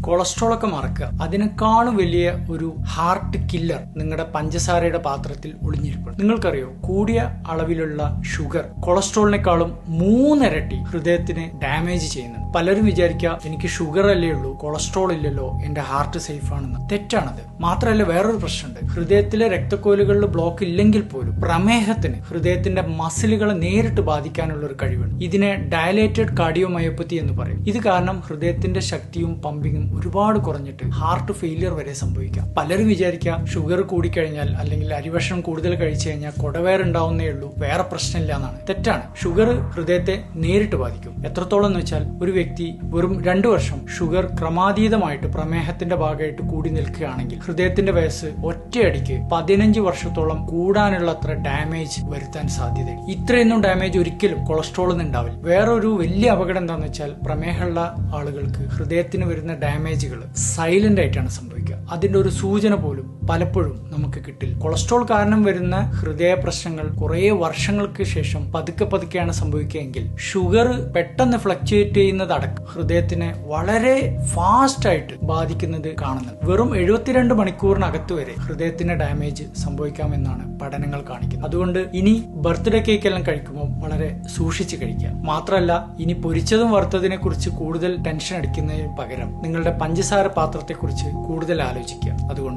Cholesterol ഒക്കെ മറക്കുക. അതിനേക്കാളും വലിയ ഒരു ഹാർട്ട് കില്ലർ നിങ്ങളുടെ പഞ്ചസാരയുടെ പാത്രത്തിൽ ഒളിഞ്ഞിരിപ്പുണ്ട്. നിങ്ങൾക്കറിയോ, കൂടിയ അളവിലുള്ള ഷുഗർ കൊളസ്ട്രോളിനേക്കാളും 3 ഇരട്ടി ഹൃദയത്തിന് ഡാമേജ് ചെയ്യുന്നുണ്ട്. പലരും വിചാരിക്കുക എനിക്ക് ഷുഗർ അല്ലേ ഉള്ളൂ, കൊളസ്ട്രോൾ ഇല്ലല്ലോ, എന്റെ ഹാർട്ട് സേഫ് ആണെന്ന്. തെറ്റാണത്. മാത്രമല്ല വേറൊരു പ്രശ്നമുണ്ട്. ഹൃദയത്തിലെ രക്തക്കോലുകളിൽ ബ്ലോക്ക് ഇല്ലെങ്കിൽ പോലും പ്രമേഹത്തിന് ഹൃദയത്തിന്റെ മസിലുകളെ നേരിട്ട് ബാധിക്കാനുള്ള ഒരു കഴിവുണ്ട്. ഇതിനെ ഡയലേറ്റഡ് കാർഡിയോമയോപ്പത്തി എന്ന് പറയും. ഇത് കാരണം ഹൃദയത്തിന്റെ ശക്തിയും പമ്പിങ്ങും ഒരുപാട് കുറഞ്ഞിട്ട് ഹാർട്ട് ഫെയിലിയർ വരെ സംഭവിക്കാം. പലരും വിചാരിക്കുക ഷുഗർ കൂടിക്കഴിഞ്ഞാൽ അല്ലെങ്കിൽ അരിഭക്ഷണം കൂടുതൽ കഴിച്ചു കഴിഞ്ഞാൽ കുടവേറുണ്ടാവുന്നേ ഉള്ളൂ, വേറെ പ്രശ്നമില്ല എന്നാണ്. തെറ്റാണ്. ഷുഗർ ഹൃദയത്തെ നേരിട്ട് ബാധിക്കും. എത്രത്തോളം എന്ന് വെച്ചാൽ ഒരു വ്യക്തി വെറും 2 വർഷം ഷുഗർ ക്രമാതീതമായിട്ട് പ്രമേഹത്തിന്റെ ഭാഗമായിട്ട് കൂടി നിൽക്കുകയാണെങ്കിൽ ഹൃദയത്തിന്റെ വയസ്സ് ഒറ്റയടിക്ക് 15 വർഷത്തോളം കൂടാനുള്ള അത്ര ഡാമേജ് വരുത്താൻ സാധ്യതയുണ്ട്. ഇത്രയൊന്നും ഡാമേജ് ഒരിക്കലും കൊളസ്ട്രോളിന് ഉണ്ടാവില്ല. വേറൊരു വലിയ അപകടം എന്താണെന്ന് വെച്ചാൽ പ്രമേഹമുള്ള ആളുകൾക്ക് ഹൃദയത്തിന് വരുന്ന ഡാമേജുകൾ സൈലന്റ് ആയിട്ടാണ് സംഭവിക്കുക. അതിന്റെ ഒരു സൂചന പോലും പലപ്പോഴും നമുക്ക് കിട്ടില്ല. കൊളസ്ട്രോൾ കാരണം വരുന്ന ഹൃദയ പ്രശ്നങ്ങൾ കുറെ വർഷങ്ങൾക്ക് ശേഷം പതുക്കെയാണ് സംഭവിക്കുകയെങ്കിൽ ഷുഗർ പെട്ടെന്ന് ഫ്ലക്ച്വേറ്റ് ചെയ്യുന്നതടക്കം ഹൃദയത്തിനെ വളരെ ഫാസ്റ്റ് ആയിട്ട് ബാധിക്കുന്നത് കാണുന്നത്. വെറും 72 മണിക്കൂറിനകത്ത് വരെ ഹൃദയത്തിന് ഡാമേജ് സംഭവിക്കാമെന്നാണ് പഠനങ്ങൾ കാണിക്കുന്നത്. അതുകൊണ്ട് ഇനി ബർത്ത്ഡേ കേക്ക് എല്ലാം കഴിക്കുമ്പോൾ വളരെ സൂക്ഷിച്ച് കഴിക്കുക. മാത്രമല്ല, ഇനി പൊരിച്ചതും വറുത്തതിനെ കുറിച്ച് കൂടുതൽ ടെൻഷൻ അടിക്കുന്നതിന് പകരം നിങ്ങളുടെ പഞ്ചസാര പാത്രത്തെ കുറിച്ച് കൂടുതൽ ആലോചിക്കുക. അതുകൊണ്ട്